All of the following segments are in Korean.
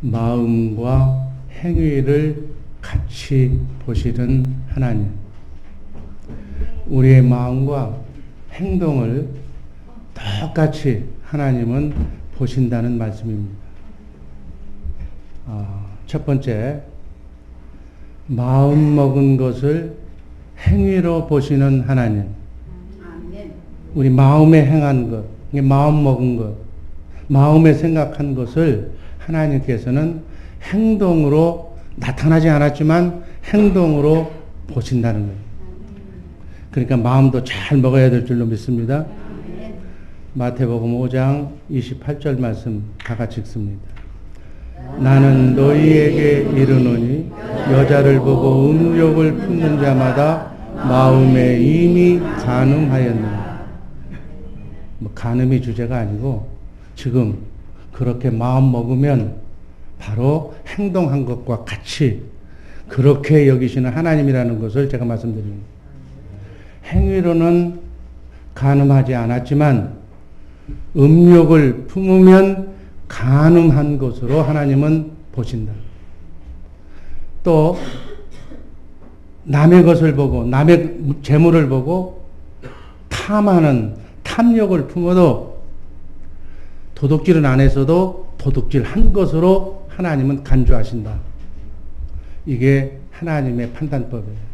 마음과 행위를 같이 보시는 하나님. 우리의 마음과 행동을 똑같이 하나님은 보신다는 말씀입니다. 첫 번째, 마음 먹은 것을 행위로 보시는 하나님. 우리 마음에 행한 것, 마음 먹은 것, 마음에 생각한 것을 하나님께서는 행동으로 나타나지 않았지만 행동으로 보신다는 거예요. 그러니까 마음도 잘 먹어야 될 줄로 믿습니다. 마태복음 5장 28절 말씀 다 같이 읽습니다. 나는 너희에게 이르노니 여자를 보고 음욕을 품는 자마다 마음에 이미 간음하였느니라. 간음이 주제가 아니고 지금 그렇게 마음 먹으면 바로 행동한 것과 같이 그렇게 여기시는 하나님이라는 것을 제가 말씀드립니다. 행위로는 간음하지 않았지만 음욕을 품으면 간음한 것으로 하나님은 보신다. 또 남의 것을 보고 남의 재물을 보고 탐하는 탐욕을 품어도 도둑질은 안 했어도 도둑질 한 것으로 하나님은 간주하신다. 이게 하나님의 판단법이에요.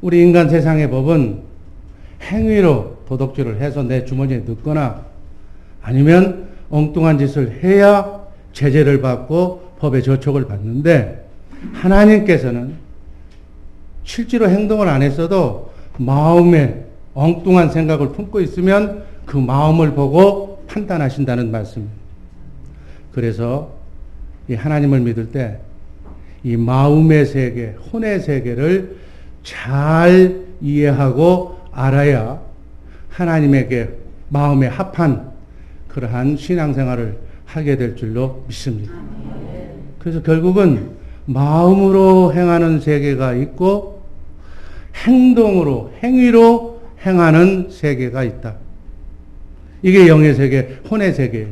우리 인간 세상의 법은 행위로 도둑질을 해서 내 주머니에 넣거나 아니면 엉뚱한 짓을 해야 제재를 받고 법의 저촉을 받는데 하나님께서는 실제로 행동을 안 했어도 마음에 엉뚱한 생각을 품고 있으면 그 마음을 보고 판단하신다는 말씀입니다. 그래서 이 하나님을 믿을 때 이 마음의 세계, 혼의 세계를 잘 이해하고 알아야 하나님에게 마음에 합한 그러한 신앙생활을 하게 될 줄로 믿습니다. 그래서 결국은 마음으로 행하는 세계가 있고 행동으로, 행위로 행하는 세계가 있다. 이게 영의 세계, 혼의 세계예요.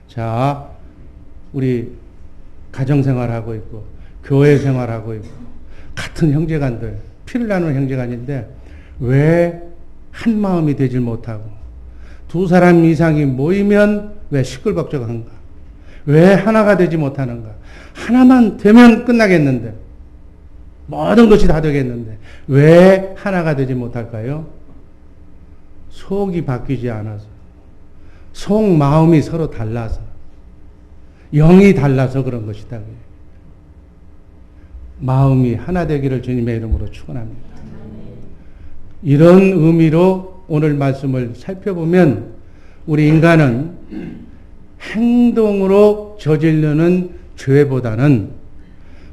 자, 우리 가정생활하고 있고 교회 생활하고 있고 같은 형제간들, 피를 나누는 형제간인데 왜 한 마음이 되질 못하고 두 사람 이상이 모이면 왜 시끌벅적한가? 왜 하나가 되지 못하는가? 하나만 되면 끝나겠는데 모든 것이 다 되겠는데 왜 하나가 되지 못할까요? 속이 바뀌지 않아서, 속 마음이 서로 달라서, 영이 달라서 그런 것이다. 마음이 하나 되기를 주님의 이름으로 축원합니다. 이런 의미로 오늘 말씀을 살펴보면 우리 인간은 행동으로 저지르는 죄보다는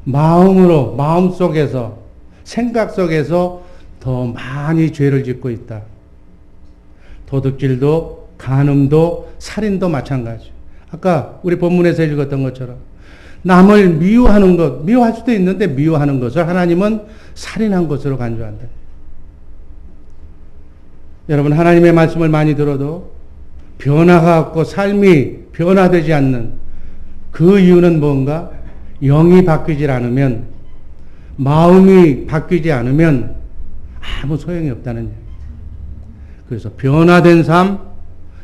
마음으로, 마음속에서, 생각 속에서 더 많이 죄를 짓고 있다. 도둑질도, 간음도, 살인도 마찬가지. 아까 우리 본문에서 읽었던 것처럼 남을 미워하는 것, 미워할 수도 있는데 미워하는 것을 하나님은 살인한 것으로 간주한다. 여러분, 하나님의 말씀을 많이 들어도 변화가 없고 삶이 변화되지 않는 그 이유는 뭔가? 영이 바뀌지 않으면, 마음이 바뀌지 않으면 아무 소용이 없다는 얘기예요. 그래서 변화된 삶,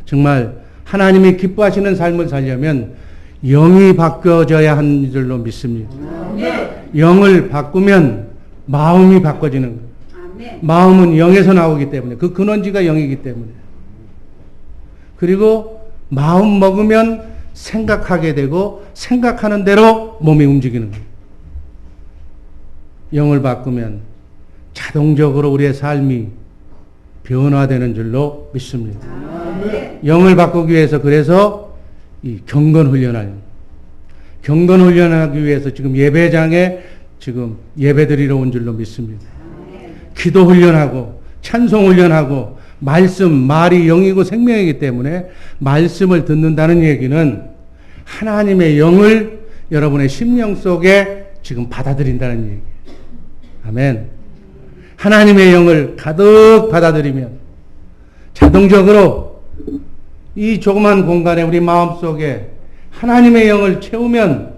정말 하나님이 기뻐하시는 삶을 살려면 영이 바뀌어져야 하는 줄로 믿습니다. 영을 바꾸면 마음이 바꿔지는 거예요. 마음은 영에서 나오기 때문에, 그 근원지가 영이기 때문에. 그리고 마음 먹으면 생각하게 되고 생각하는 대로 몸이 움직이는 거예요. 영을 바꾸면 자동적으로 우리의 삶이 변화되는 줄로 믿습니다. 영을 바꾸기 위해서 그래서 이 경건훈련을, 경건훈련하기 위해서 지금 예배장에 지금 예배드리러 온 줄로 믿습니다. 기도훈련하고 찬송훈련하고 말씀, 말이 영이고 생명이기 때문에 말씀을 듣는다는 얘기는 하나님의 영을 여러분의 심령 속에 지금 받아들인다는 얘기예요. 아멘. 하나님의 영을 가득 받아들이면 자동적으로 이 조그만 공간에 우리 마음속에 하나님의 영을 채우면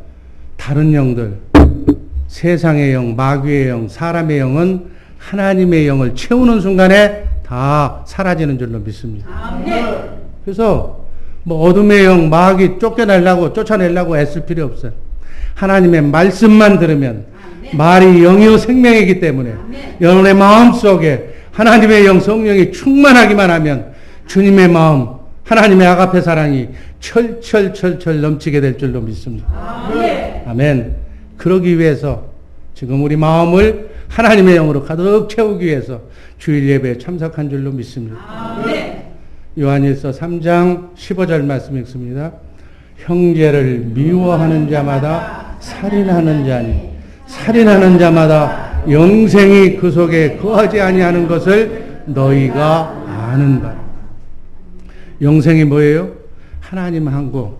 다른 영들, 세상의 영, 마귀의 영, 사람의 영은 하나님의 영을 채우는 순간에 다 사라지는 줄로 믿습니다. 그래서 뭐 어둠의 영, 마귀 쫓아내려고 애쓸 필요 없어요. 하나님의 말씀만 들으면 말이 영이요 생명이기 때문에 여러분의 마음속에 하나님의 영 성령이 충만하기만 하면 주님의 마음, 하나님의 아가페 사랑이 철철철철 넘치게 될 줄로 믿습니다. 아멘. 그러기 위해서 지금 우리 마음을 하나님의 영으로 가득 채우기 위해서 주일 예배에 참석한 줄로 믿습니다. 요한일서 3장 15절 말씀 읽습니다. 형제를 미워하는 자마다 살인하는 자니 살인하는 자마다 영생이 그 속에 거하지 아니하는 것을 너희가 아는 바. 영생이 뭐예요? 하나님하고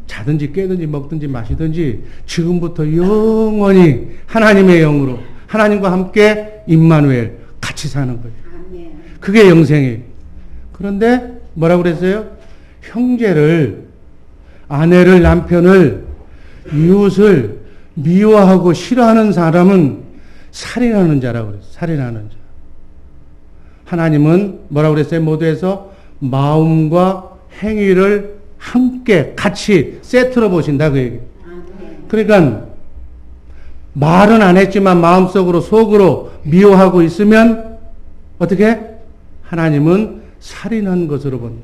자든지 깨든지 먹든지 마시든지 지금부터 영원히 하나님의 영으로 하나님과 함께 임마누엘 같이 사는 거예요. 그게 영생이에요. 그런데 뭐라고 그랬어요? 형제를, 아내를, 남편을, 이웃을 미워하고 싫어하는 사람은 살인하는 자라고 그랬어요. 살인하는 자. 하나님은 뭐라고 그랬어요? 모두에서 마음과 행위를 함께 같이 세트로 보신다 그 얘기예요. 그러니까 말은 안 했지만 마음속으로 속으로 미워하고 있으면 어떻게? 하나님은 살인한 것으로 본다.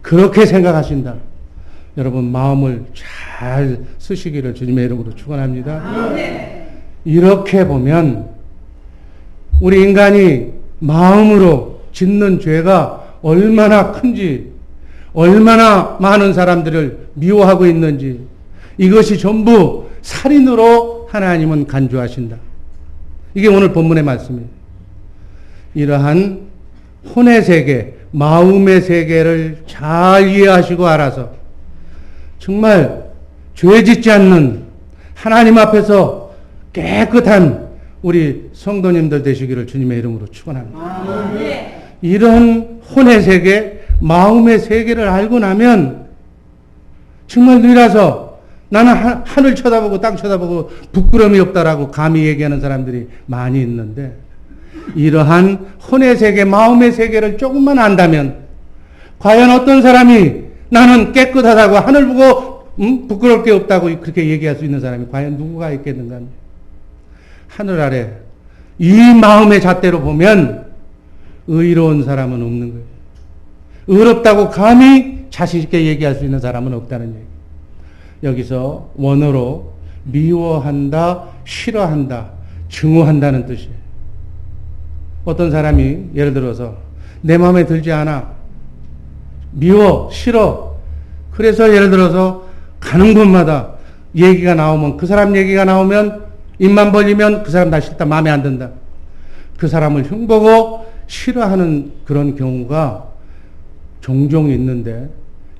그렇게 생각하신다. 여러분 마음을 잘 쓰시기를 주님의 이름으로 축원합니다. 이렇게 보면 우리 인간이 마음으로 짓는 죄가 얼마나 큰지, 얼마나 많은 사람들을 미워하고 있는지, 이것이 전부 살인으로 하나님은 간주하신다. 이게 오늘 본문의 말씀이에요. 이러한 혼의 세계, 마음의 세계를 잘 이해하시고 알아서 정말 죄 짓지 않는 하나님 앞에서 깨끗한 우리 성도님들 되시기를 주님의 이름으로 축원합니다. 이런 혼의 세계, 마음의 세계를 알고 나면 정말 누이라서 나는 하늘 쳐다보고 땅 쳐다보고 부끄러움이 없다라고 감히 얘기하는 사람들이 많이 있는데, 이러한 혼의 세계, 마음의 세계를 조금만 안다면 과연 어떤 사람이 나는 깨끗하다고 하늘 보고 부끄러울 게 없다고 그렇게 얘기할 수 있는 사람이 과연 누구가 있겠는가? 하늘 아래 이 마음의 잣대로 보면 의로운 사람은 없는 거예요. 의롭다고 감히 자신 있게 얘기할 수 있는 사람은 없다는 얘기. 여기서 원어로 미워한다, 싫어한다, 증오한다는 뜻이에요. 어떤 사람이 예를 들어서 내 마음에 들지 않아, 미워, 싫어. 그래서 예를 들어서 가는 곳마다 얘기가 나오면, 그 사람 얘기가 나오면 입만 벌리면 그 사람 나 싫다, 마음에 안 든다. 그 사람을 흉보고 싫어하는 그런 경우가 종종 있는데,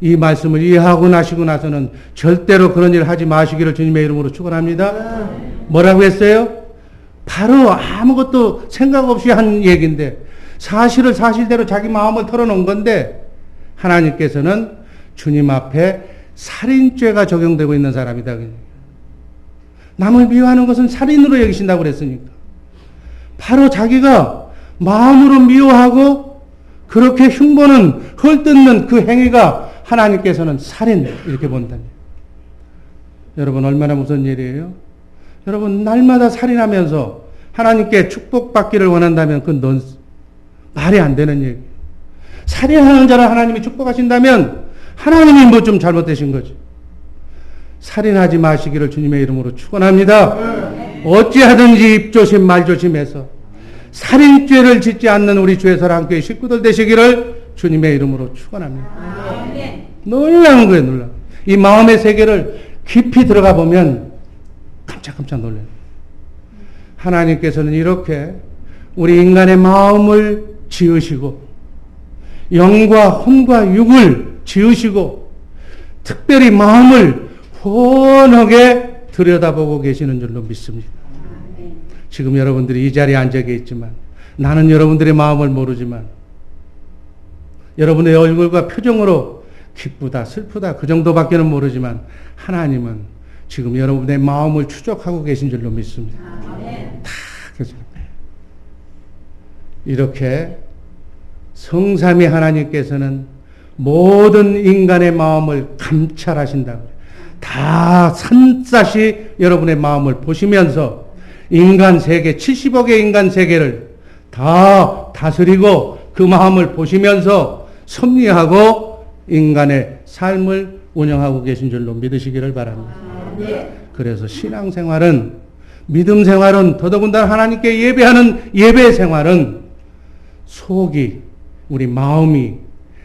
이 말씀을 이해하고 나시고 나서는 절대로 그런 일을 하지 마시기를 주님의 이름으로 축원합니다. 뭐라고 했어요? 바로 아무것도 생각 없이 한 얘기인데, 사실을 사실대로 자기 마음을 털어놓은 건데, 하나님께서는 주님 앞에 살인죄가 적용되고 있는 사람이다. 남을 미워하는 것은 살인으로 여기신다고 그랬으니까. 바로 자기가 마음으로 미워하고 그렇게 흉보는, 헐뜯는 그 행위가 하나님께서는 살인, 이렇게 본다니. 여러분, 얼마나 무서운 일이에요? 여러분, 날마다 살인하면서 하나님께 축복받기를 원한다면 그건 말이 안 되는 얘기예요. 살인하는 자를 하나님이 축복하신다면 하나님이 뭐 좀 잘못되신 거지. 살인하지 마시기를 주님의 이름으로 축원합니다. 어찌하든지 입조심 말조심해서 살인죄를 짓지 않는 우리 주의 사랑교회 식구들 되시기를 주님의 이름으로 축원합니다. 놀라운 거예요, 놀라. 이 마음의 세계를 깊이 들어가 보면 깜짝깜짝 놀라요. 하나님께서는 이렇게 우리 인간의 마음을 지으시고 영과 혼과 육을 지으시고 특별히 마음을 훤하게 들여다보고 계시는 줄로 믿습니다. 지금 여러분들이 이 자리에 앉아 계시지만 나는 여러분들의 마음을 모르지만 여러분의 얼굴과 표정으로 기쁘다, 슬프다, 그 정도밖에는 모르지만 하나님은 지금 여러분의 마음을 추적하고 계신 줄로 믿습니다. 다 계시는 거예요. 이렇게 성삼위 하나님께서는 모든 인간의 마음을 감찰하신다고 그래요. 다 산싸시 여러분의 마음을 보시면서 인간 세계, 70억의 인간 세계를 다 다스리고 그 마음을 보시면서 섭리하고 인간의 삶을 운영하고 계신 줄로 믿으시기를 바랍니다. 그래서 신앙생활은, 믿음 생활은, 더더군다나 하나님께 예배하는 예배 생활은 속이, 우리 마음이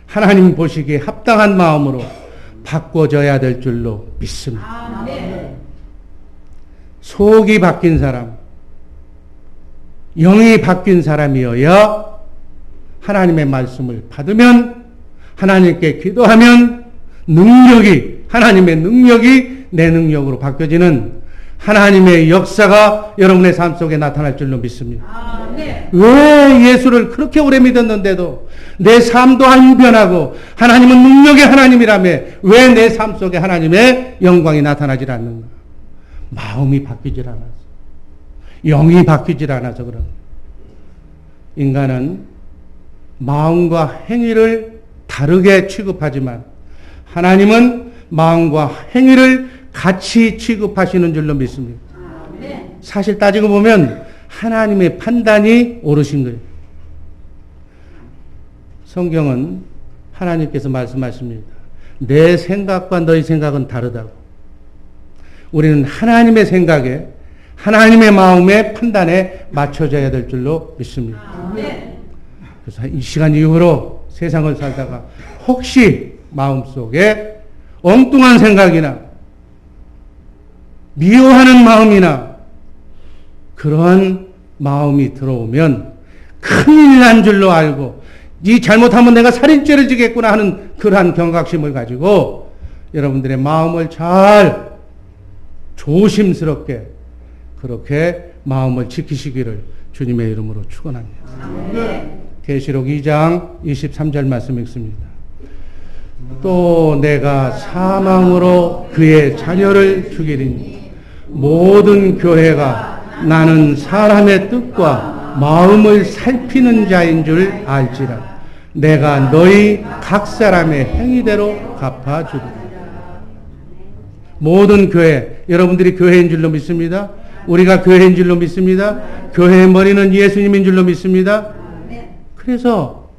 하나님 보시기에 합당한 마음으로 바꿔져야 될 줄로 믿습니다. 속이 바뀐 사람, 영이 바뀐 사람이어야 하나님의 말씀을 받으면, 하나님께 기도하면 능력이, 하나님의 능력이 내 능력으로 바뀌어지는 하나님의 역사가 여러분의 삶 속에 나타날 줄로 믿습니다. 왜 예수를 그렇게 오래 믿었는데도 내 삶도 안 변하고 하나님은 능력의 하나님이라며 왜 내 삶 속에 하나님의 영광이 나타나질 않는가? 마음이 바뀌질 않아서, 영이 바뀌질 않아서 그런. 인간은 마음과 행위를 다르게 취급하지만 하나님은 마음과 행위를 같이 취급하시는 줄로 믿습니다. 사실 따지고 보면 하나님의 판단이 옳으신 거예요. 성경은 하나님께서 말씀하십니다. 내 생각과 너희 생각은 다르다고. 우리는 하나님의 생각에, 하나님의 마음의 판단에 맞춰져야 될 줄로 믿습니다. 그래서 이 시간 이후로 세상을 살다가 혹시 마음속에 엉뚱한 생각이나 미워하는 마음이나 그러한 마음이 들어오면 큰일 난 줄로 알고, 이 잘못하면 내가 살인죄를 지겠구나 하는 그러한 경각심을 가지고 여러분들의 마음을 잘 조심스럽게 그렇게 마음을 지키시기를 주님의 이름으로 축원합니다. 계시록 2장 23절 말씀 읽습니다. 또 내가 사망으로 그의 자녀를 죽이리니 모든 교회가 나는 사람의 뜻과 마음을 살피는 자인 줄 알지라. 내가 너희 각 사람의 행위대로 갚아주리라. 모든 교회, 여러분들이 교회인 줄로 믿습니다. 우리가 교회인 줄로 믿습니다. 교회의 머리는 예수님인 줄로 믿습니다. 그래서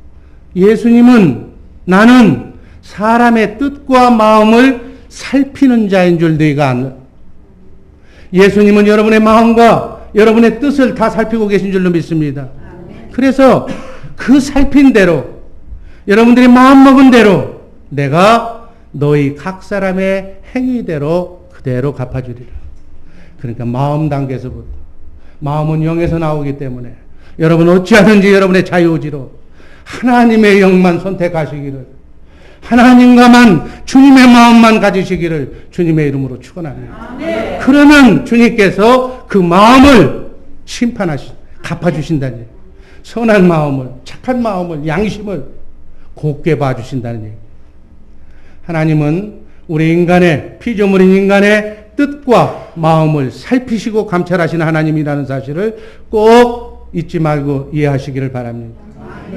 예수님은 나는 사람의 뜻과 마음을 살피는 자인 줄 너희가 아는. 예수님은 여러분의 마음과 여러분의 뜻을 다 살피고 계신 줄로 믿습니다. 그래서 그 살핀 대로, 여러분들이 마음먹은 대로 내가 너희 각 사람의 행위대로 그대로 갚아주리라. 그러니까 마음 단계에서부터, 마음은 영에서 나오기 때문에 여러분 어찌하든지 여러분의 자유의지로 하나님의 영만 선택하시기를, 하나님과만, 주님의 마음만 가지시기를 주님의 이름으로 축원합니다. 그러면 주님께서 그 마음을 갚아주신다는 얘기. 선한 마음을, 착한 마음을, 양심을 곱게 봐주신다는 얘기. 하나님은 우리 인간의, 피조물인 인간의 뜻과 마음을 살피시고 감찰하시는 하나님이라는 사실을 꼭 잊지 말고 이해하시기를 바랍니다.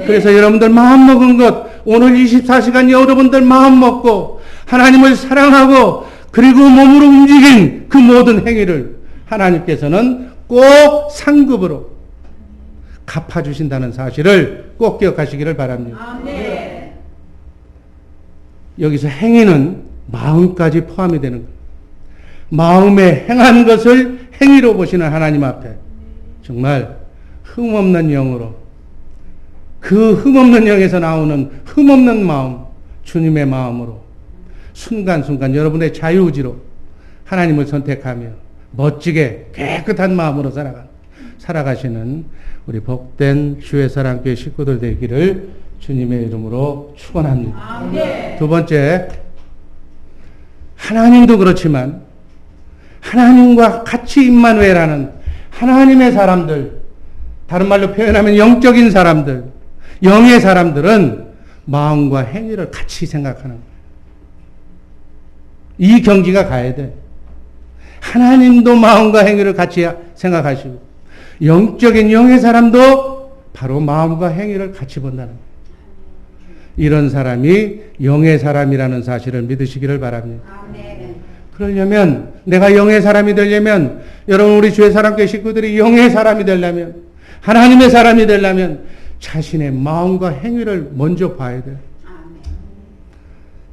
그래서 여러분들 마음 먹은 것, 오늘 24시간 여러분들 마음 먹고 하나님을 사랑하고 그리고 몸으로 움직인 그 모든 행위를 하나님께서는 꼭 상급으로 갚아주신다는 사실을 꼭 기억하시기를 바랍니다. 여기서 행위는 마음까지 포함이 되는 거예요. 마음에 행한 것을 행위로 보시는 하나님 앞에 정말 흠없는 영으로, 그 흠없는 영에서 나오는 흠없는 마음, 주님의 마음으로 순간순간 여러분의 자유의지로 하나님을 선택하며 멋지게 깨끗한 마음으로 살아가시는 우리 복된 주의 사랑교회 식구들 되기를 주님의 이름으로 축원합니다. 두 번째, 하나님도 그렇지만 하나님과 같이 임마누엘하는 하나님의 사람들, 다른 말로 표현하면 영적인 사람들, 영의 사람들은 마음과 행위를 같이 생각하는 거예요. 이 경지가 가야 돼. 하나님도 마음과 행위를 같이 생각하시고 영적인 영의 사람도 바로 마음과 행위를 같이 본다는 거예요. 이런 사람이 영의 사람이라는 사실을 믿으시기를 바랍니다. 그러려면 내가 영의 사람이 되려면 여러분 우리 주의 사랑교회 식구들이 영의 사람이 되려면 하나님의 사람이 되려면 자신의 마음과 행위를 먼저 봐야 돼요.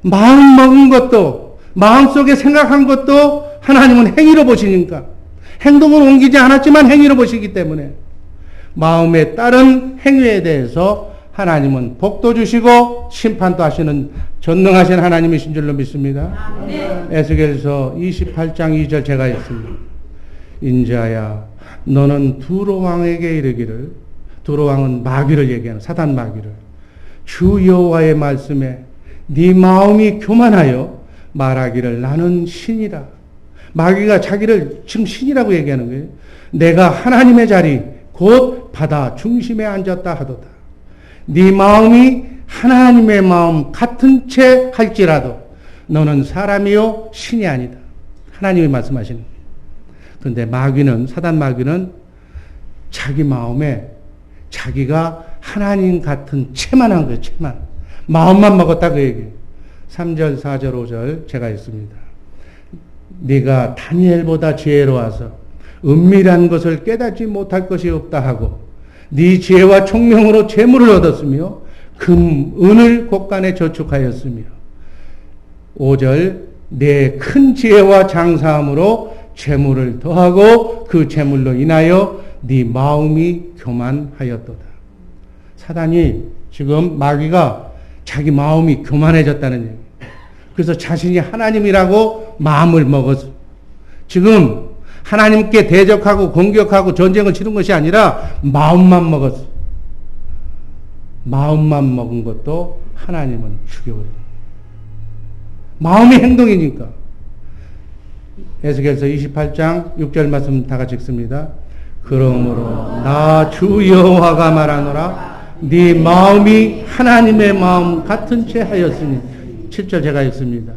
마음 먹은 것도 마음속에 생각한 것도 하나님은 행위로 보시니까 행동을 옮기지 않았지만 행위로 보시기 때문에 마음에 따른 행위에 대해서 하나님은 복도 주시고 심판도 하시는 전능하신 하나님이신 줄로 믿습니다. 에스겔서 28장 2절 제가 읽습니다. 인자야 너는 두로 왕에게 이르기를, 두로 왕은 마귀를 얘기하는 사단 마귀를, 주 여호와의 말씀에 네 마음이 교만하여 말하기를 나는 신이라. 마귀가 자기를 지금 신이라고 얘기하는 거예요. 내가 하나님의 자리 곧 바다 중심에 앉았다 하도다. 네 마음이 하나님의 마음 같은 채 할지라도 너는 사람이요 신이 아니다. 하나님이 말씀하시는 거예요. 그런데 마귀는, 사단 마귀는 자기 마음에 자기가 하나님 같은 채만 한 거예요. 채만. 마음만 먹었다 그 얘기예요. 3절 4절 5절 제가 읽습니다. 네가 다니엘보다 지혜로워서 은밀한 것을 깨닫지 못할 것이 없다 하고 네 지혜와 총명으로 재물을 얻었으며 금, 은을 곳간에 저축하였으며 5절 내 큰 지혜와 장사함으로 재물을 더하고 그 재물로 인하여 네 마음이 교만하였도다. 사단이 지금 마귀가 자기 마음이 교만해졌다는 얘기예요. 그래서 자신이 하나님이라고 마음을 먹었어. 지금 하나님께 대적하고 공격하고 전쟁을 치른 것이 아니라 마음만 먹었어. 마음만 먹은 것도 하나님은 죽여버려요. 마음이 행동이니까. 에스겔서 28장 6절 말씀 다 같이 읽습니다. 그러므로 나 주 여호와가 말하노라 네 마음이 하나님의 마음 같은 채 하였으니 7절 제가 읽습니다.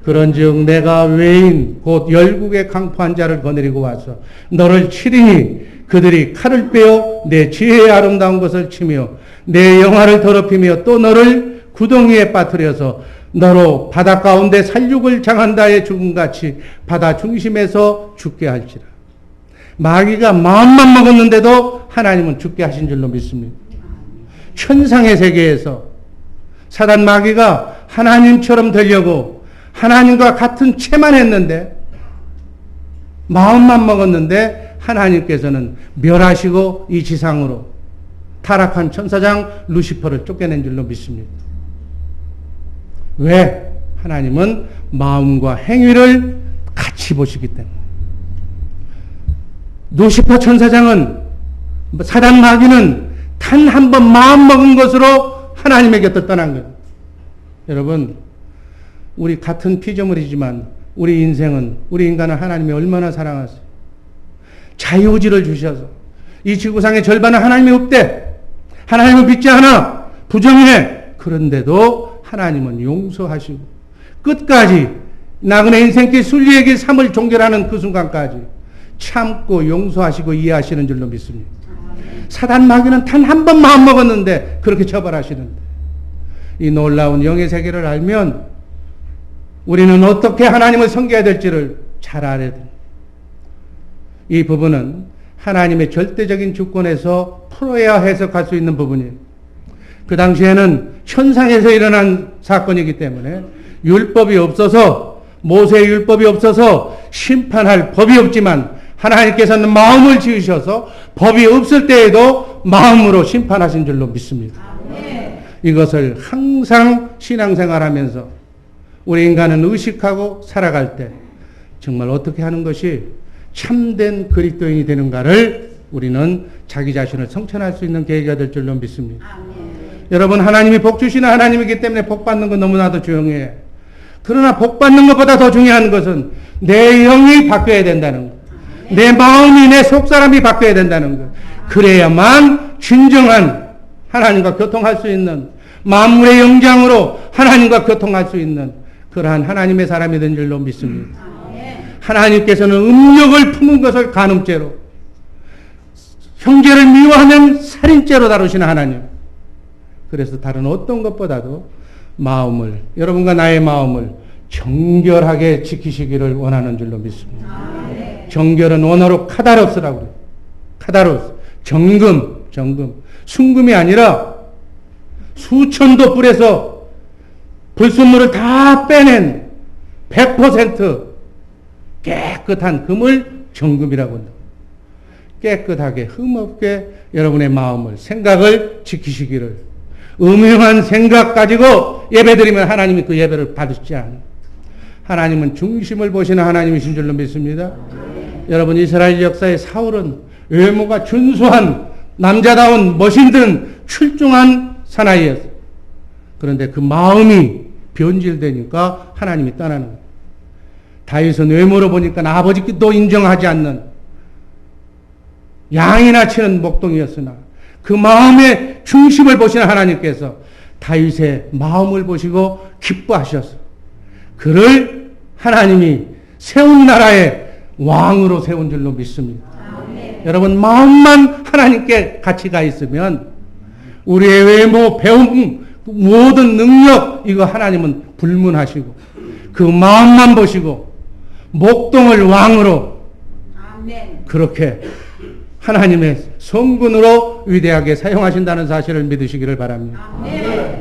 그런즉 내가 외인 곧 열국의 강포한 자를 거느리고 와서 너를 치리니 그들이 칼을 빼어 내 지혜의 아름다운 것을 치며 내 영화를 더럽히며 또 너를 구덩이에 빠뜨려서 너로 바다 가운데 살육을 장한다의 죽음같이 바다 중심에서 죽게 할지라. 마귀가 마음만 먹었는데도 하나님은 죽게 하신 줄로 믿습니다. 천상의 세계에서 사단 마귀가 하나님처럼 되려고 하나님과 같은 채만 했는데 마음만 먹었는데 하나님께서는 멸하시고 이 지상으로 타락한 천사장 루시퍼를 쫓겨낸 줄로 믿습니다. 왜? 하나님은 마음과 행위를 같이 보시기 때문에. 루시퍼 천사장은 사단 마귀는 단 한 번 마음 먹은 것으로 하나님의 곁을 떠난 거예요. 여러분 우리 같은 피조물이지만 우리 인생은 우리 인간은 하나님이 얼마나 사랑하세요. 자유의지를 주셔서 이 지구상의 절반은 하나님이 없대. 하나님을 믿지 않아. 부정해. 그런데도 하나님은 용서하시고 끝까지 나그네 인생길 순리에게 삶을 종결하는 그 순간까지 참고 용서하시고 이해하시는 줄로 믿습니다. 사단 마귀는 단 한 번 마음 먹었는데 그렇게 처벌하시는데 이 놀라운 영의 세계를 알면 우리는 어떻게 하나님을 섬겨야 될지를 잘 알아야 됩니다. 이 부분은 하나님의 절대적인 주권에서 풀어야 해석할 수 있는 부분이에요. 그 당시에는 천상에서 일어난 사건이기 때문에 율법이 없어서 모세의 율법이 없어서 심판할 법이 없지만 하나님께서는 마음을 지으셔서 법이 없을 때에도 마음으로 심판하신 줄로 믿습니다. 이것을 항상 신앙생활하면서 우리 인간은 의식하고 살아갈 때 정말 어떻게 하는 것이 참된 그리스도인이 되는가를 우리는 자기 자신을 성찰할 수 있는 계기가 될 줄로 믿습니다. 여러분 하나님이 복 주시는 하나님이기 때문에 복 받는 건 너무나도 중요해. 그러나 복 받는 것보다 더 중요한 것은 내 영이 바뀌어야 된다는 것. 내 마음이 내 속사람이 바뀌어야 된다는 것. 그래야만 진정한 하나님과 교통할 수 있는 만물의 영장으로 하나님과 교통할 수 있는 그러한 하나님의 사람이 된 줄로 믿습니다. 하나님께서는 음욕을 품은 것을 간음죄로, 형제를 미워하면 살인죄로 다루시는 하나님. 그래서 다른 어떤 것보다도 마음을, 여러분과 나의 마음을 정결하게 지키시기를 원하는 줄로 믿습니다. 정결은 원어로 카다로스라고 그래요. 카다로스. 정금. 순금이 아니라 수천도 불에서 불순물을 다 빼낸 100% 깨끗한 금을 정금이라고 한다. 깨끗하게 흠없게 여러분의 마음을, 생각을 지키시기를, 음흉한 생각 가지고 예배드리면 하나님이 그 예배를 받으시지 않아요. 하나님은 중심을 보시는 하나님이신 줄로 믿습니다. 여러분, 이스라엘 역사의 사울은 외모가 준수한 남자다운 멋있는 출중한 사나이였어요. 그런데 그 마음이 변질되니까 하나님이 떠나는 거예요. 다윗은 외모로 보니까 아버지도 인정하지 않는 양이나 치는 목동이었으나 그 마음의 중심을 보시는 하나님께서 다윗의 마음을 보시고 기뻐하셨어요. 그를 하나님이 세운 나라의 왕으로 세운 줄로 믿습니다. 여러분, 마음만 하나님께 같이 가 있으면 우리의 외모, 배움, 모든 능력, 이거 하나님은 불문하시고 그 마음만 보시고 목동을 왕으로 그렇게 하나님의 성군으로 위대하게 사용하신다는 사실을 믿으시기를 바랍니다.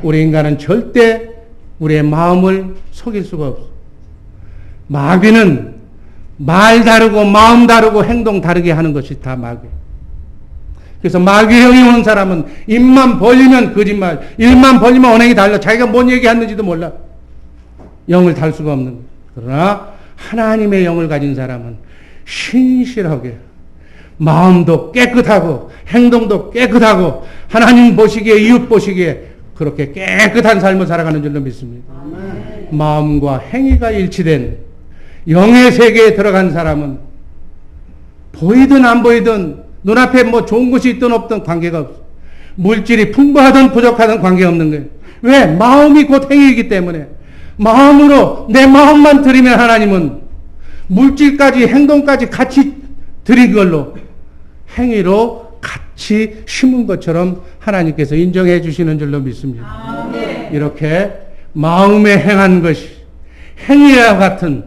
우리 인간은 절대 우리의 마음을 속일 수가 없어. 마귀는 말 다르고 마음 다르고 행동 다르게 하는 것이 다 마귀. 그래서 마귀형이 온 사람은 입만 벌리면 거짓말, 입만 벌리면 언행이 달라. 자기가 뭔 얘기했는지도 몰라. 영을 달 수가 없는 거예요. 그러나 하나님의 영을 가진 사람은 신실하게 마음도 깨끗하고 행동도 깨끗하고 하나님 보시기에, 이웃 보시기에 그렇게 깨끗한 삶을 살아가는 줄로 믿습니다. 마음과 행위가 일치된 영의 세계에 들어간 사람은 보이든 안 보이든 눈앞에 뭐 좋은 것이 있든 없든 관계가 없어. 물질이 풍부하든 부족하든 관계없는 거예요. 왜? 마음이 곧 행위이기 때문에. 마음으로 내 마음만 드리면 하나님은 물질까지 행동까지 같이 드린 걸로 행위로 같이 심은 것처럼 하나님께서 인정해 주시는 줄로 믿습니다. 이렇게 마음에 행한 것이 행위와 같은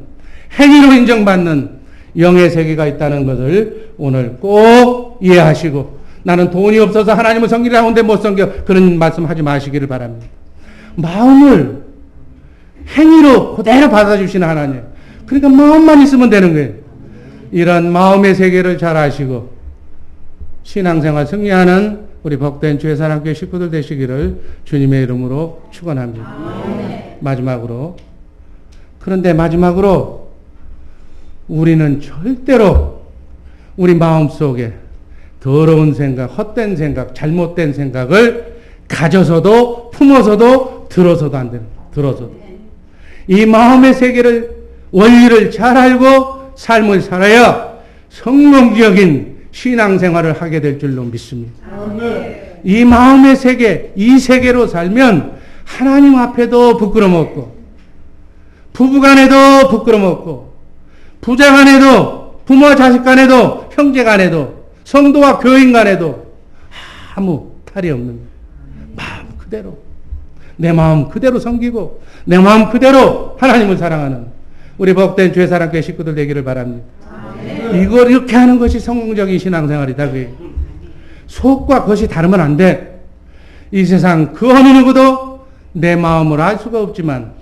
행위로 인정받는 영의 세계가 있다는 것을 오늘 꼭 이해하시고, 나는 돈이 없어서 하나님을 섬기려고 하는데 못 섬겨, 그런 말씀하지 마시기를 바랍니다. 마음을 행위로 그대로 받아주시는 하나님. 그러니까 마음만 있으면 되는 거예요. 이런 마음의 세계를 잘 아시고 신앙생활 승리하는 우리 복된 주의 사랑교회 식구들 되시기를 주님의 이름으로 축원합니다. 마지막으로, 그런데 마지막으로 우리는 절대로 우리 마음속에 더러운 생각, 헛된 생각, 잘못된 생각을 가져서도 품어서도 들어서도 안 되는 거예요. 들어서도. 이 마음의 세계를, 원리를 잘 알고 삶을 살아야 성공적인 신앙생활을 하게 될 줄로 믿습니다. 이 마음의 세계, 이 세계로 살면 하나님 앞에도 부끄러먹고, 부부간에도 부끄러먹고, 부자간에도, 부모와 자식간에도, 형제간에도, 성도와 교인간에도 아무 탈이 없는 거예요. 마음 그대로, 내 마음 그대로 섬기고 내 마음 그대로 하나님을 사랑하는 우리 복된 주의 사랑교회 식구들 되기를 바랍니다. 이걸 이렇게 하는 것이 성공적인 신앙생활이다. 그게 속과 겉이 다르면 안 돼. 이 세상 그 어느 누구도 내 마음을 알 수가 없지만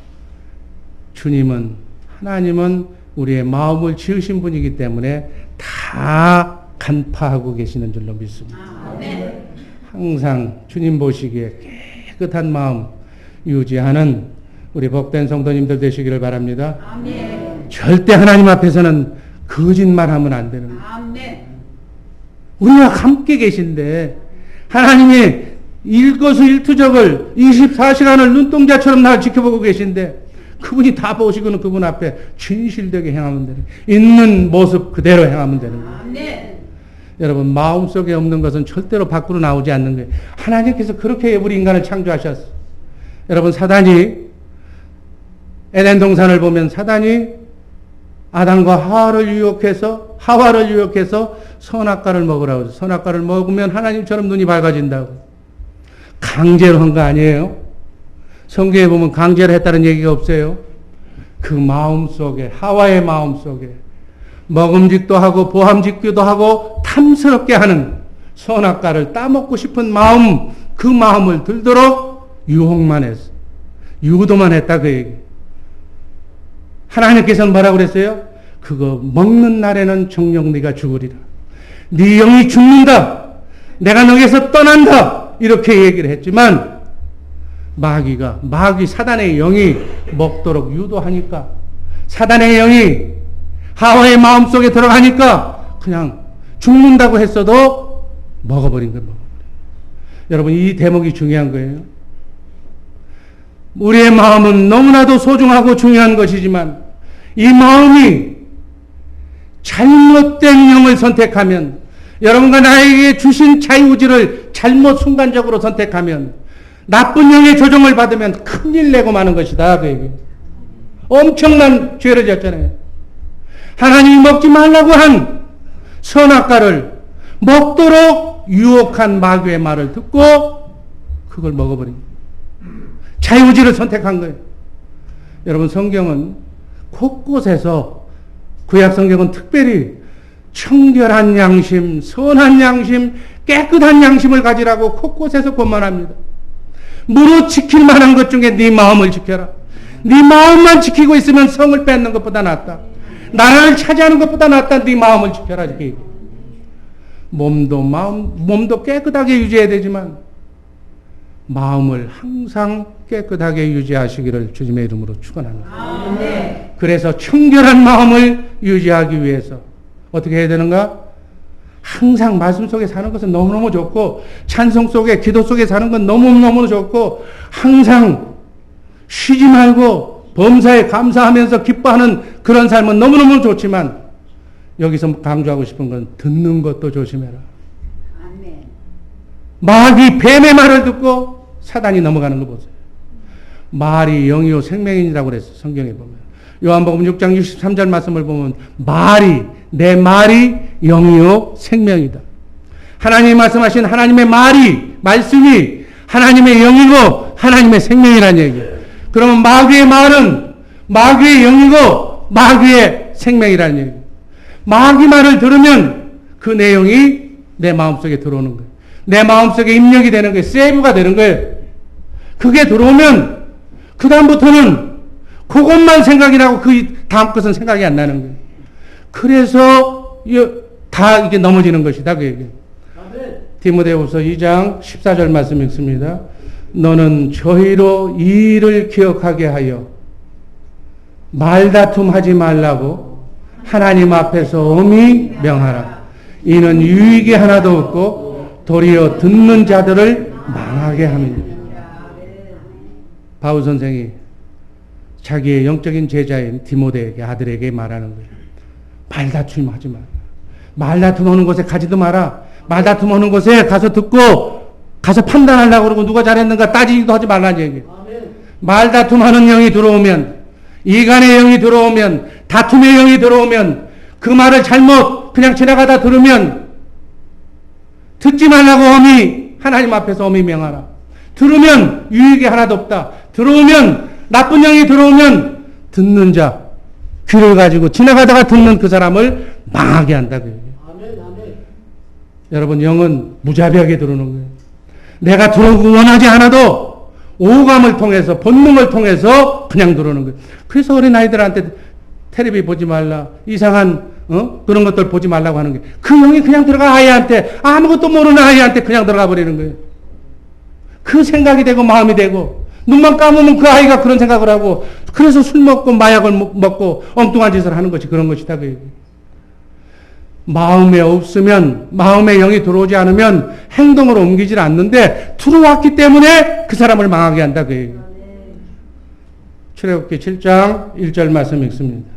주님은, 하나님은 우리의 마음을 지으신 분이기 때문에 다 간파하고 계시는 줄로 믿습니다. 항상 주님 보시기에 깨끗한 마음 유지하는 우리 복된 성도님들 되시기를 바랍니다. 절대 하나님 앞에서는 거짓말하면 안 되는 거예요. 우리와 함께 계신데 하나님이 일거수일투족을 24시간을 눈동자처럼 날 지켜보고 계신데 그분이 다 보시고는 그분 앞에 진실되게 행하면 되는 거예요. 있는 모습 그대로 행하면 되는 거예요. 여러분, 마음속에 없는 것은 절대로 밖으로 나오지 않는 거예요. 하나님께서 그렇게 우리 인간을 창조하셨어요. 여러분, 사단이 에덴 동산을 보면 사단이 아담과 하와를 유혹해서 선악과를 먹으라고 해서 선악과를 먹으면 하나님처럼 눈이 밝아진다고. 강제로 한 거 아니에요. 성경에 보면 강제로 했다는 얘기가 없어요. 그 마음 속에, 하와의 마음 속에 먹음직도 하고 보함직기도 하고 탐스럽게 하는 선악과를 따먹고 싶은 마음, 그 마음을 들도록 유혹만 했어. 유도만 했다 그 얘기. 하나님께서는 뭐라고 그랬어요? 그거 먹는 날에는 정녕 네가 죽으리라. 네 영이 죽는다. 내가 너에게서 떠난다. 이렇게 얘기를 했지만 마귀 사단의 영이 먹도록 유도하니까, 사단의 영이 하와의 마음속에 들어가니까 그냥 죽는다고 했어도 먹어버린 거예요. 여러분, 이 대목이 중요한 거예요. 우리의 마음은 너무나도 소중하고 중요한 것이지만 이 마음이 잘못된 영을 선택하면, 여러분과 나에게 주신 자유의지를 잘못 순간적으로 선택하면, 나쁜 영의 조종을 받으면 큰일 내고 마는 것이다. 그 얘기. 엄청난 죄를 졌잖아요. 하나님이 먹지 말라고 한 선악과를 먹도록 유혹한 마귀의 말을 듣고 그걸 먹어버린 거예요. 자유의지를 선택한 거예요. 여러분, 성경은 곳곳에서, 구약 성경은 특별히 청결한 양심, 선한 양심, 깨끗한 양심을 가지라고 곳곳에서 권면합니다. 무릇 지킬 만한 것 중에 네 마음을 지켜라. 네 마음만 지키고 있으면 성을 뺏는 것보다 낫다. 나라를 차지하는 것보다 낫다. 네 마음을 지켜라. 이렇게. 몸도 깨끗하게 유지해야 되지만 마음을 항상 깨끗하게 유지하시기를 주님의 이름으로 축원합니다. 그래서 청결한 마음을 유지하기 위해서 어떻게 해야 되는가? 항상 말씀 속에 사는 것은 너무너무 좋고, 찬송 속에, 기도 속에 사는 건 너무너무 좋고, 항상 쉬지 말고 범사에 감사하면서 기뻐하는 그런 삶은 너무너무 좋지만, 여기서 강조하고 싶은 건 듣는 것도 조심해라. 아멘. 마귀 뱀의 말을 듣고 사단이 넘어가는 거 보세요. 말이 영이요 생명이라고 그랬어, 성경에 보면. 요한복음 6장 63절 말씀을 보면 내 말이 영이요 생명이다. 하나님이 말씀하신 하나님의 말씀이 하나님의 영이고 하나님의 생명이라는 얘기예요. 그러면 마귀의 말은 마귀의 영이고 마귀의 생명이라는 얘기예요. 마귀 말을 들으면 그 내용이 내 마음속에 들어오는 거예요. 내 마음속에 입력이 되는 거예요. 세이브가 되는 거예요. 그게 들어오면 그 다음부터는 그것만 생각이 나고 그 다음 것은 생각이 안 나는 거예요. 그래서 다 이게 넘어지는 것이다. 그 얘기예요. 디모데후서 2장 14절 말씀 읽습니다. 너는 저희로 이 일을 기억하게 하여 말다툼하지 말라고 하나님 앞에서 엄히 명하라. 이는 유익이 하나도 없고 도리어 듣는 자들을 망하게 함이니라. 바울 선생이 자기의 영적인 제자인 디모데에게, 아들에게 말하는 거예요. 말다툼하지 마라. 말다툼하는 곳에 가지도 마라. 말다툼하는 곳에 가서 듣고 가서 판단하려고 그러고 누가 잘했는가 따지기도 하지 말라는 얘기예요. 말다툼하는 영이 들어오면, 이간의 영이 들어오면, 다툼의 영이 들어오면, 그 말을 잘못 그냥 지나가다 들으면 듣지 말라고 하나님 앞에서 엄히 명하라. 들으면 유익이 하나도 없다. 들어오면, 나쁜 영이 들어오면 듣는 자, 귀를 가지고 지나가다가 듣는 그 사람을 망하게 한다. 여러분, 영은 무자비하게 들어오는 거예요. 내가 들어오고 원하지 않아도 오감을 통해서, 본능을 통해서 그냥 들어오는 거예요. 그래서 어린아이들한테 텔레비 보지 말라, 이상한 그런 것들 보지 말라고 하는 게, 그 영이 그냥 들어가 아이한테, 아무것도 모르는 아이한테 그냥 들어가 버리는 거예요. 그 생각이 되고 마음이 되고, 눈만 감으면 그 아이가 그런 생각을 하고, 그래서 술 먹고 마약을 먹고 엉뚱한 짓을 하는 것이 그런 것이다. 그 얘기. 마음에 없으면, 마음에 영이 들어오지 않으면 행동으로 옮기질 않는데 들어왔기 때문에 그 사람을 망하게 한다. 그 얘기. 출애굽기 7장 1절 말씀 읽습니다.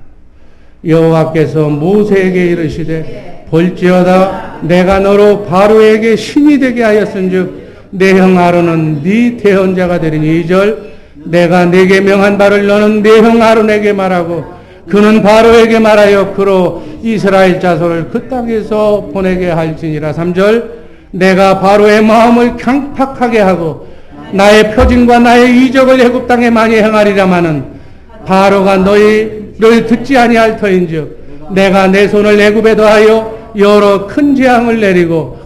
여호와께서 모세에게 이르시되 볼지어다 내가 너로 바로에게 신이 되게 하였은즉 내 형 아론은 네 대언자가 되리니. 2절 내가 네게 명한 바를 너는 네 형 아론에게 말하고 그는 바로에게 말하여 그로 이스라엘 자손을 그 땅에서 보내게 할지니라. 3절 내가 바로의 마음을 강팍하게 하고 나의 표징과 나의 이적을 애굽 땅에 많이 행하리라마는 바로가 너희를 듣지 아니할 터인즉 내가 내 손을 애굽에 더하여 여러 큰 재앙을 내리고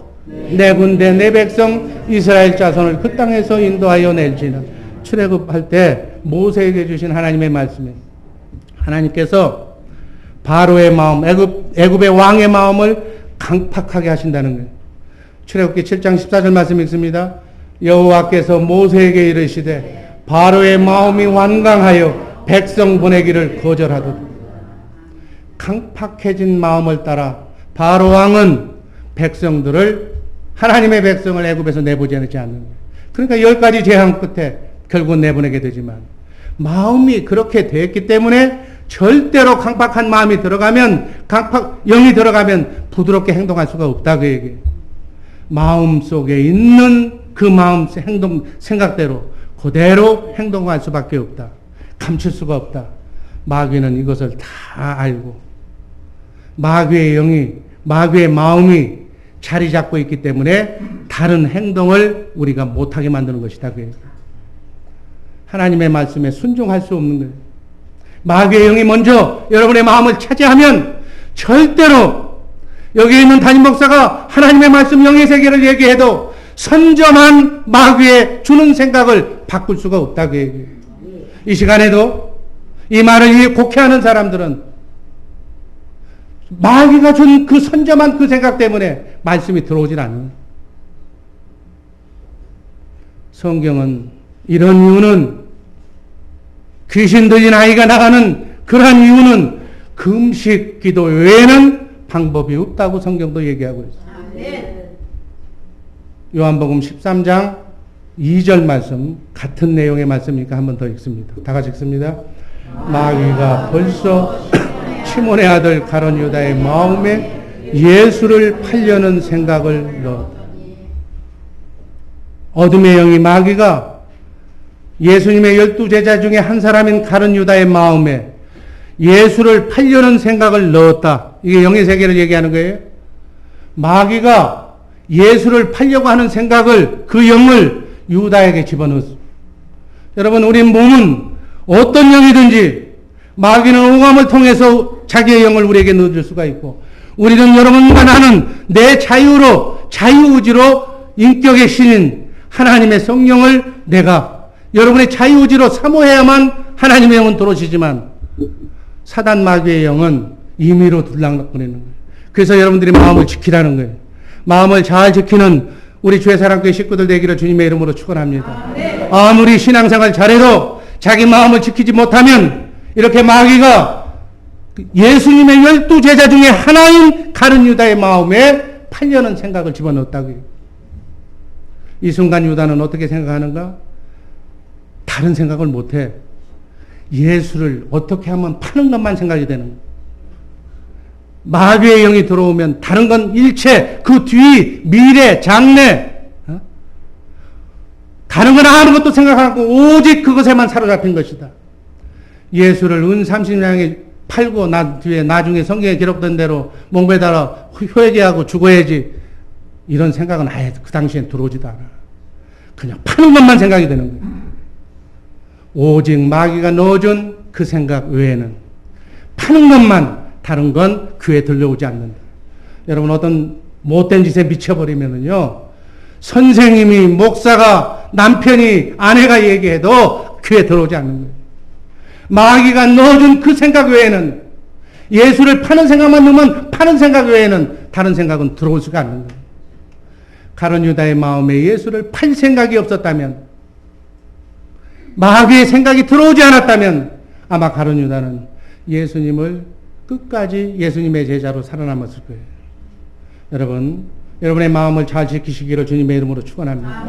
내 군대 내 백성 이스라엘 자손을 그 땅에서 인도하여 낼지는. 출애굽할 때 모세에게 주신 하나님의 말씀이에요. 하나님께서 바로의 마음, 애굽의 왕의 마음을 강팍하게 하신다는 거예요. 출애굽기 7장 14절 말씀 읽습니다. 여호와께서 모세에게 이르시되 바로의 마음이 완강하여 백성 보내기를 거절하도다. 강팍해진 마음을 따라 바로 왕은 백성들을, 하나님의 백성을 애굽에서 내보내지 않는 거예요. 그러니까 10가지 재앙 끝에 결국 내보내게 되지만 마음이 그렇게 됐기 때문에 절대로 강팍한 마음이 들어가면, 영이 들어가면 부드럽게 행동할 수가 없다 그 얘기예요. 마음 속에 있는 그 마음 생각대로 그대로 행동할 수밖에 없다. 감출 수가 없다. 마귀는 이것을 다 알고 마귀의 영이, 마귀의 마음이 자리 잡고 있기 때문에 다른 행동을 우리가 못하게 만드는 것이다. 하나님의 말씀에 순종할 수 없는 거예요. 마귀의 영이 먼저 여러분의 마음을 차지하면 절대로 여기 있는 담임 목사가 하나님의 말씀 영의 세계를 얘기해도 선점한 마귀의 주는 생각을 바꿀 수가 없다. 이 시간에도 이 말을 곡해하는 사람들은 마귀가 준 그 선점한 그 생각 때문에 말씀이 들어오질 않는. 성경은 이런 이유는, 귀신 들린 아이가 나가는 그러한 이유는 금식 기도 외에는 방법이 없다고 성경도 얘기하고 있습니다. 요한복음 13장 2절 말씀, 같은 내용의 말씀이니까 한 번 더 읽습니다. 다 같이 읽습니다. 마귀가 벌써 시몬의 아들 가룟 유다의 마음에 예수를 팔려는 생각을 넣었다. 어둠의 영이 마귀가 예수님의 12제자 중에 한 사람인 가룟 유다의 마음에 예수를 팔려는 생각을 넣었다. 이게 영의 세계를 얘기하는 거예요. 마귀가 예수를 팔려고 하는 생각을, 그 영을 유다에게 집어넣었습니다. 여러분, 우리 몸은 어떤 영이든지 마귀는 오감을 통해서 자기의 영을 우리에게 넣어줄 수가 있고, 우리는 여러분과 나는 내 자유로, 자유의지로 인격의 신인 하나님의 성령을 내가 여러분의 자유의지로 사모해야만 하나님의 영은 들어오시지만 사단 마귀의 영은 임의로 들락거리는 거예요. 그래서 여러분들이 마음을 지키라는 거예요. 마음을 잘 지키는 우리 주의 사랑교회 식구들 되기를 주님의 이름으로 축원합니다. 아무리 신앙생활 잘해도 자기 마음을 지키지 못하면 이렇게 마귀가 예수님의 12제자 중에 하나인 가룟 유다의 마음에 팔려는 생각을 집어넣었다고요. 이 순간 유다는 어떻게 생각하는가? 다른 생각을 못해. 예수를 어떻게 하면 파는 것만 생각이 되는 거예요. 마귀의 영이 들어오면 다른 건 일체, 그 뒤, 미래, 장래, 다른 건 아무것도 생각하고 오직 그것에만 사로잡힌 것이다. 예수를 은 30냥에 팔고 뒤에 나중에 성경에 기록된 대로 목매달아 회개하고 죽어야지, 이런 생각은 아예 그 당시엔 들어오지도 않아. 그냥 파는 것만 생각이 되는 거예요. 오직 마귀가 넣어준 그 생각 외에는 파는 것만, 다른 건 귀에 들려오지 않는다. 여러분, 어떤 못된 짓에 미쳐버리면은요, 선생님이, 목사가, 남편이, 아내가 얘기해도 귀에 들어오지 않는 거예요. 마귀가 넣어준 그 생각 외에는, 예수를 파는 생각만 넣으면 파는 생각 외에는 다른 생각은 들어올 수가 없는 거예요. 가룟 유다의 마음에 예수를 팔 생각이 없었다면, 마귀의 생각이 들어오지 않았다면 아마 가룟 유다는 예수님을 끝까지 예수님의 제자로 살아남았을 거예요. 여러분, 여러분의 마음을 잘 지키시기를 주님의 이름으로 축원합니다.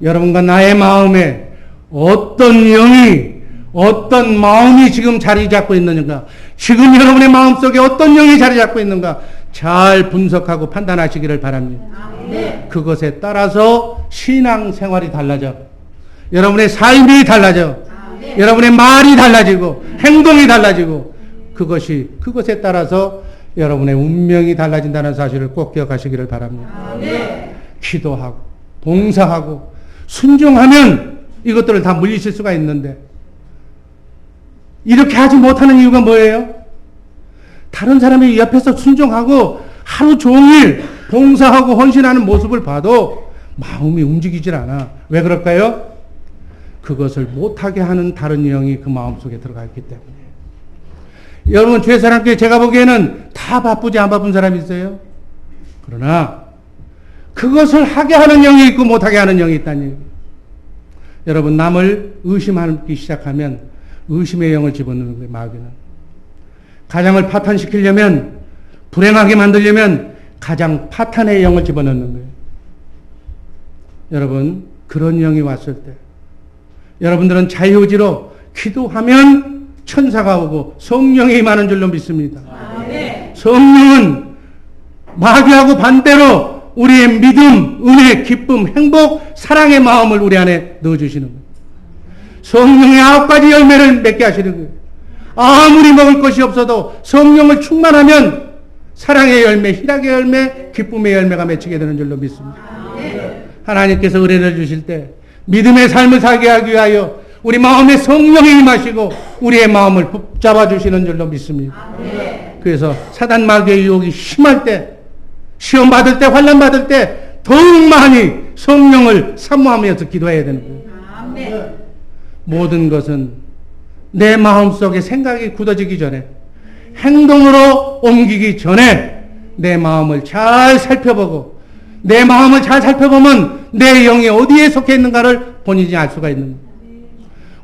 여러분과 나의 마음에 어떤 영이, 어떤 마음이 지금 자리 잡고 있는가, 지금 여러분의 마음속에 어떤 영이 자리 잡고 있는가 잘 분석하고 판단하시기를 바랍니다. 그것에 따라서 신앙생활이 달라져. 여러분의 삶이 달라져. 여러분의 말이 달라지고 행동이 달라지고 그것에 따라서 여러분의 운명이 달라진다는 사실을 꼭 기억하시기를 바랍니다. 기도하고 봉사하고 순종하면 이것들을 다 물리칠 수가 있는데 이렇게 하지 못하는 이유가 뭐예요? 다른 사람이 옆에서 순종하고 하루 종일 봉사하고 헌신하는 모습을 봐도 마음이 움직이질 않아. 왜 그럴까요? 그것을 못하게 하는 다른 영이 그 마음속에 들어가 있기 때문에. 여러분, 죄사람께 제가 보기에는 다 바쁘지 안 바쁜 사람이 있어요. 그러나 그것을 하게 하는 영이 있고 못하게 하는 영이 있다는 얘기예요. 여러분, 남을 의심하기 시작하면 의심의 영을 집어넣는 거예요. 마귀는. 가정을 파탄시키려면, 불행하게 만들려면 가장 파탄의 영을 집어넣는 거예요. 여러분, 그런 영이 왔을 때 여러분들은 자유의지로 기도하면 천사가 오고 성령이 임하는 줄로 믿습니다. 성령은 마귀하고 반대로 우리의 믿음, 은혜, 기쁨, 행복, 사랑의 마음을 우리 안에 넣어주시는 거예요. 성령의 9가지 열매를 맺게 하시는 거예요. 아무리 먹을 것이 없어도 성령을 충만하면 사랑의 열매, 희락의 열매, 기쁨의 열매가 맺히게 되는 줄로 믿습니다. 하나님께서 은혜를 주실 때 믿음의 삶을 살게 하기 위하여 우리 마음에 성령이 임하시고 우리의 마음을 붙잡아 주시는 줄로 믿습니다. 그래서 사단 마귀의 유혹이 심할 때, 시험 받을 때, 환난 받을 때 더욱 많이 성령을 사모하면서 기도해야 되는 거예요. 모든 것은 내 마음속에 생각이 굳어지기 전에, 행동으로 옮기기 전에 내 마음을 잘 살펴보고, 내 마음을 잘 살펴보면 내 영이 어디에 속해 있는가를 본인이 알 수가 있는 거예요.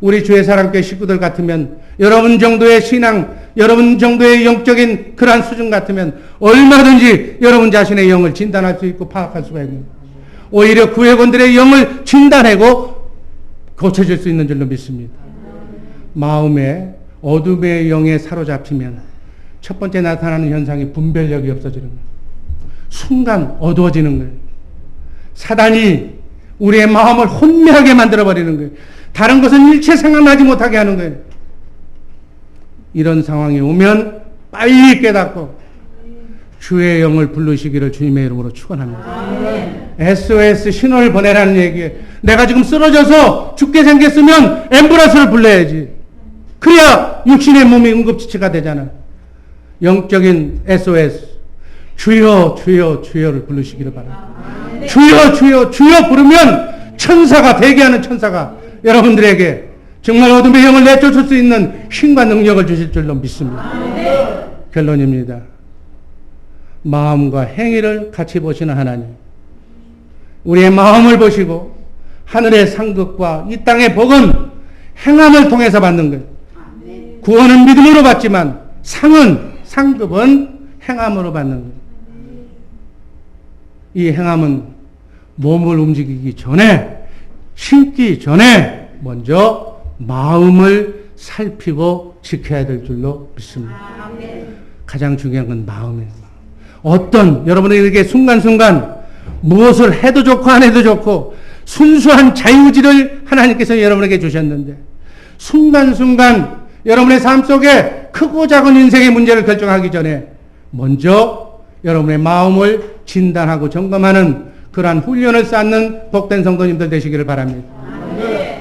우리 주의 사랑교회 식구들 같으면, 여러분 정도의 신앙, 여러분 정도의 영적인 그러한 수준 같으면 얼마든지 여러분 자신의 영을 진단할 수 있고 파악할 수가 있는 거예요. 오히려 구회원들의 영을 진단하고 고쳐질 수 있는 줄로 믿습니다. 마음에 어둠의 영에 사로잡히면 첫 번째 나타나는 현상이 분별력이 없어지는 거예요. 순간 어두워지는 거예요. 사단이 우리의 마음을 혼미하게 만들어버리는 거예요. 다른 것은 일체 생각나지 못하게 하는 거예요. 이런 상황이 오면 빨리 깨닫고 주의 영을 부르시기를 주님의 이름으로 축원합니다. SOS 신호를 보내라는 얘기예요. 내가 지금 쓰러져서 죽게 생겼으면 앰뷸런스를 불러야지. 그래야 육신의 몸이 응급처치가 되잖아. 영적인 SOS. 주여 주여 주여를 부르시기를 바랍니다. 주여 주여 주여 부르면 천사가, 대기하는 천사가 여러분들에게 정말 어둠의 영을 내쫓을 수 있는 힘과 능력을 주실 줄로 믿습니다. 결론입니다. 마음과 행위를 같이 보시는 하나님, 우리의 마음을 보시고 하늘의 상급과 이 땅의 복은 행함을 통해서 받는 거예요. 구원은 믿음으로 받지만 상급은 행함으로 받는 거예요. 이 행함은 몸을 움직이기 전에, 신기 전에 먼저 마음을 살피고 지켜야 될 줄로 믿습니다. 가장 중요한 건 마음이에요. 여러분에게 순간순간 무엇을 해도 좋고 안 해도 좋고 순수한 자유의지를 하나님께서 여러분에게 주셨는데, 순간순간 여러분의 삶 속에 크고 작은 인생의 문제를 결정하기 전에 먼저 여러분의 마음을 진단하고 점검하는 그러한 훈련을 쌓는 복된 성도님들 되시기를 바랍니다.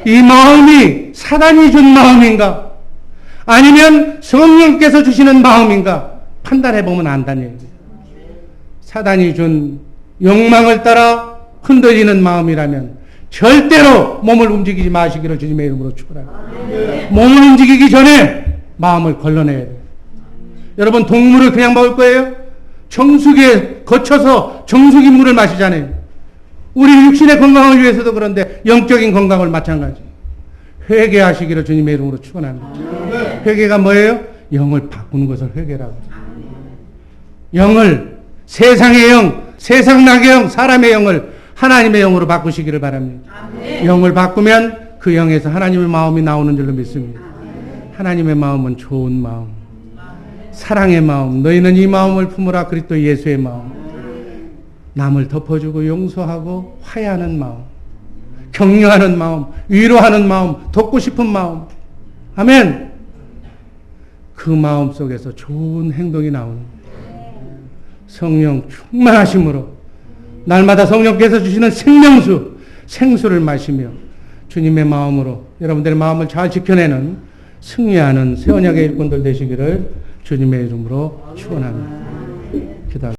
이 마음이 사단이 준 마음인가, 아니면 성령께서 주시는 마음인가 판단해보면 안다는 얘기예요. 사단이 준 욕망을 따라 흔들리는 마음이라면 절대로 몸을 움직이지 마시기를 주님의 이름으로 축원합니다. 몸을 움직이기 전에 마음을 걸러내야 돼요. 여러분, 동물을 그냥 먹을 거예요? 정수기에 거쳐서 정수기 물을 마시잖아요. 우리 육신의 건강을 위해서도 그런데 영적인 건강을 마찬가지. 회개하시기를 주님의 이름으로 축원합니다. 회개가 뭐예요? 영을 바꾸는 것을 회개라고. 영을, 세상의 영, 세상 낙의 영, 사람의 영을 하나님의 영으로 바꾸시기를 바랍니다. 영을 바꾸면 그 영에서 하나님의 마음이 나오는 줄로 믿습니다. 하나님의 마음은 좋은 마음, 사랑의 마음, 너희는 이 마음을 품으라, 그리스도 예수의 마음, 남을 덮어주고 용서하고 화해하는 마음, 격려하는 마음, 위로하는 마음, 돕고 싶은 마음. 아멘. 그 마음 속에서 좋은 행동이 나오는 성령 충만하심으로 날마다 성령께서 주시는 생명수, 생수를 마시며 주님의 마음으로 여러분들의 마음을 잘 지켜내는 승리하는 새 언약의 일꾼들 되시기를 주님의 이름으로 축원합니다. 기도하겠습니다.